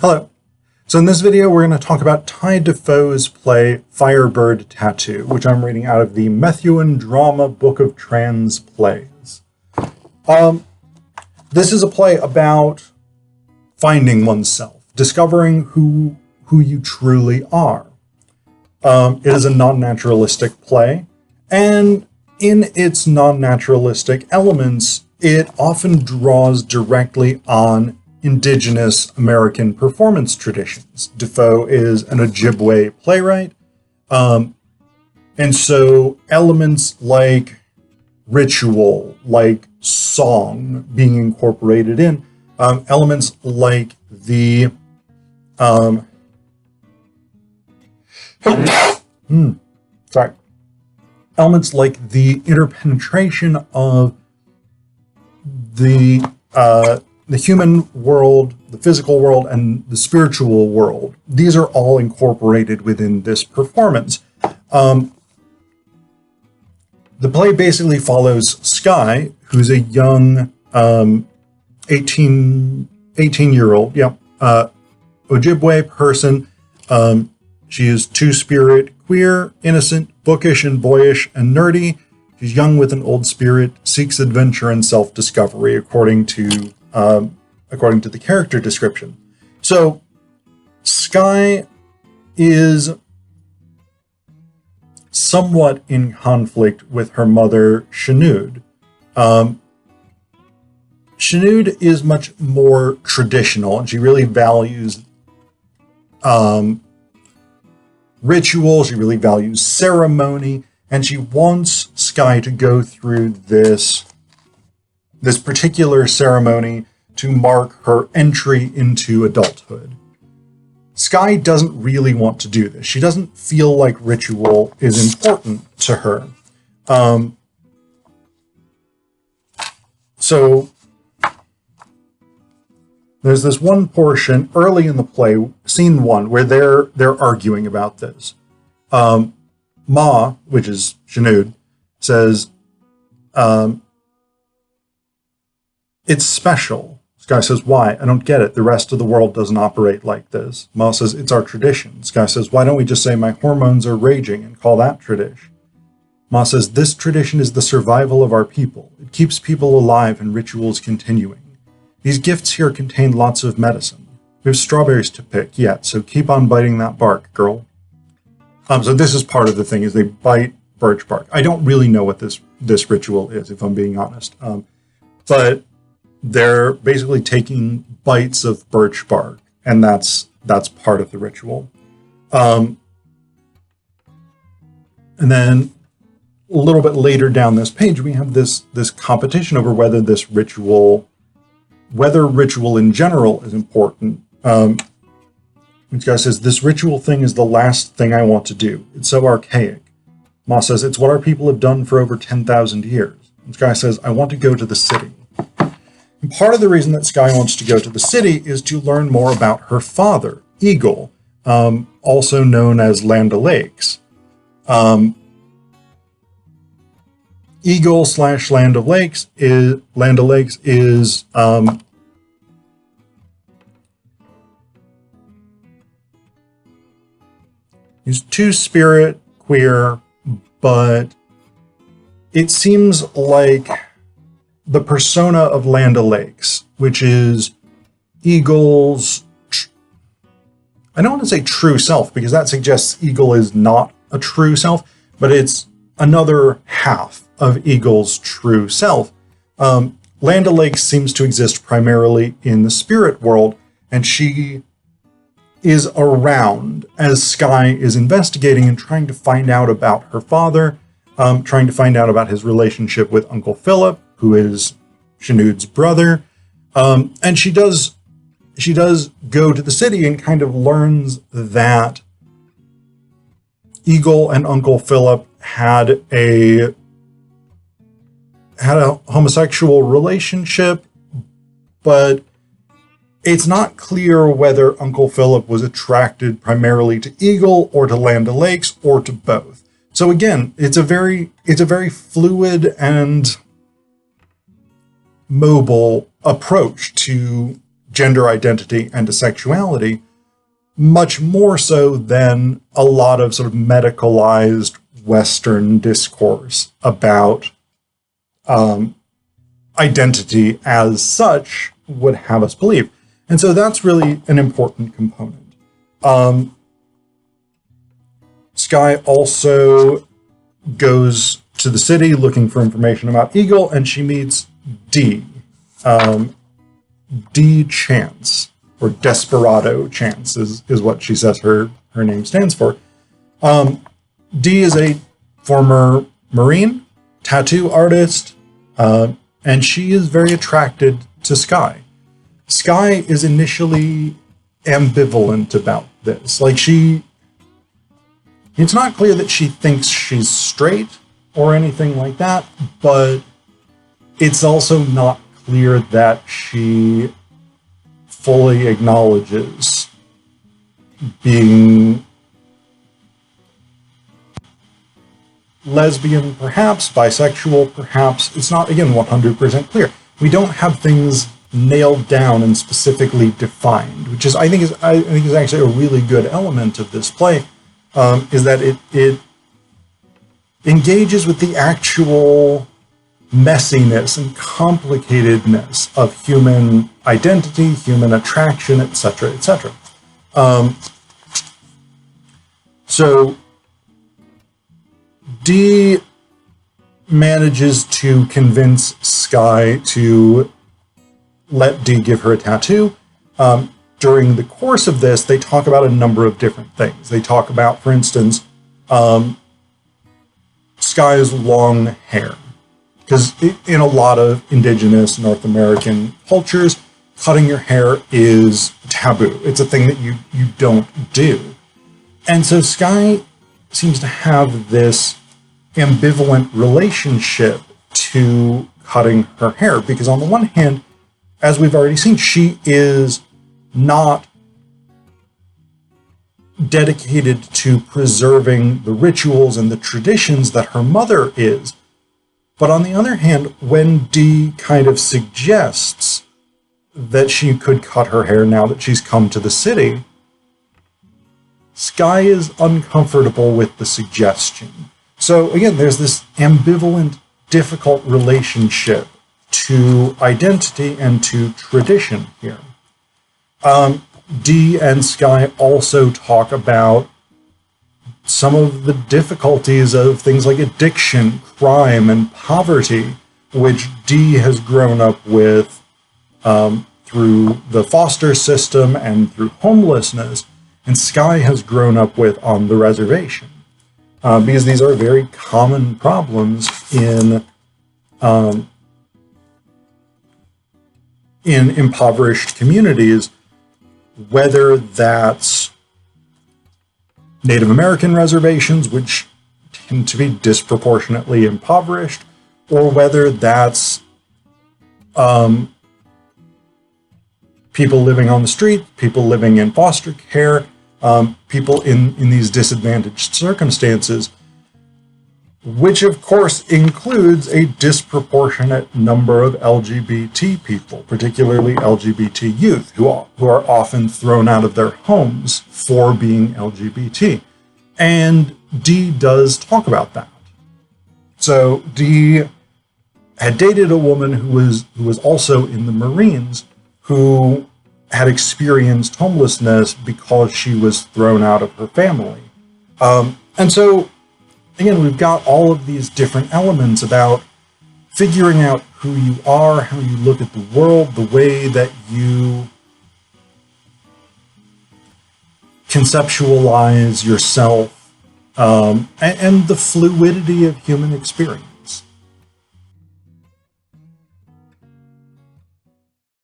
Hello. So in this video, we're going to talk about Ty Defoe's play Firebird Tattoo, which I'm reading out of the Methuen Drama Book of Trans Plays. This is a play about finding oneself, discovering who you truly are. It is a non-naturalistic play, and in its non-naturalistic elements, it often draws directly on Indigenous American performance traditions. Defoe is an Ojibwe playwright, and so elements like ritual, like song being incorporated in, elements like the elements like the interpenetration of the human world, the physical world, and the spiritual world. These are all incorporated within this performance. The play basically follows Skye, who's a young 18-year-old, Ojibwe person. She is two-spirit, queer, innocent, bookish and boyish, and nerdy. She's young with an old spirit, seeks adventure and self-discovery, according to the character description. So, Skye is somewhat in conflict with her mother, Shanud. Shanud is much more traditional, and she really values ritual, she really values ceremony, and she wants Skye to go through this particular ceremony to mark her entry into adulthood. Skye doesn't really want to do this. She doesn't feel like ritual is important to her. So there's this one portion early in the play, scene 1, where they're arguing about this. Ma, which is Shanud, says, it's special. Skye says, why? I don't get it. The rest of the world doesn't operate like this. Ma says, it's our tradition. Skye says, why don't we just say my hormones are raging and call that tradition? Ma says, this tradition is the survival of our people. It keeps people alive and rituals continuing. These gifts here contain lots of medicine. We have strawberries to pick yet, so keep on biting that bark, girl. So this is part of the thing, is they bite birch bark. I don't really know what this ritual is, if I'm being honest. But they're basically taking bites of birch bark, and that's part of the ritual. And then a little bit later down this page, we have this competition over whether ritual in general is important. This guy says, this ritual thing is the last thing I want to do. It's so archaic. Ma says, it's what our people have done for over 10,000 years. This guy says, I want to go to the city. And part of the reason that Skye wants to go to the city is to learn more about her father, Eagle, also known as Land O'Lakes. Eagle / Land O'Lakes is he's two-spirit, queer, but it seems like the persona of Land O'Lakes, which is Eagle's, I don't want to say true self, because that suggests Eagle is not a true self, but it's another half of Eagle's true self. Land O'Lakes seems to exist primarily in the spirit world, and she is around as Skye is investigating and trying to find out about her father, trying to find out about his relationship with Uncle Phillip, who is Shanud's brother. And she does go to the city and kind of learns that Eagle and Uncle Phillip had a homosexual relationship, but it's not clear whether Uncle Phillip was attracted primarily to Eagle or to Land O'Lakes or to both. So again, it's a very fluid and mobile approach to gender identity and to sexuality, much more so than a lot of sort of medicalized Western discourse about identity as such would have us believe. And so that's really an important component. Skye also goes to the city looking for information about Eagle, and she meets D. D Chance, or Desperado Chance is what she says her name stands for. D is a former Marine, tattoo artist, and she is very attracted to Skye. Skye is initially ambivalent about this. Like, it's not clear that she thinks she's straight or anything like that, but it's also not clear that she fully acknowledges being lesbian, perhaps, bisexual, perhaps. It's not, again, 100% clear. We don't have things nailed down and specifically defined, which is, I think is actually a really good element of this play, is that it engages with the actual messiness and complicatedness of human identity, human attraction, etc., etc. So D manages to convince Skye to let D give her a tattoo. During the course of this, they talk about a number of different things. They talk about, for instance, Skye's long hair. Because in a lot of indigenous North American cultures, cutting your hair is taboo. It's a thing that you don't do. And so Skye seems to have this ambivalent relationship to cutting her hair, because on the one hand, as we've already seen, she is not dedicated to preserving the rituals and the traditions that her mother is. But on the other hand, when Dee kind of suggests that she could cut her hair now that she's come to the city, Skye is uncomfortable with the suggestion. So again, there's this ambivalent, difficult relationship to identity and to tradition here. Dee and Skye also talk about some of the difficulties of things like addiction, crime, and poverty, which Dee has grown up with through the foster system and through homelessness, and Skye has grown up with on the reservation. Because these are very common problems in impoverished communities, whether that's Native American reservations, which tend to be disproportionately impoverished, or whether that's people living on the street, people living in foster care, people in these disadvantaged circumstances, which of course includes a disproportionate number of LGBT people, particularly LGBT youth, who are often thrown out of their homes for being LGBT. And Dee does talk about that. So Dee had dated a woman who was also in the Marines, who had experienced homelessness because she was thrown out of her family. And so, again, we've got all of these different elements about figuring out who you are, how you look at the world, the way that you conceptualize yourself, and the fluidity of human experience.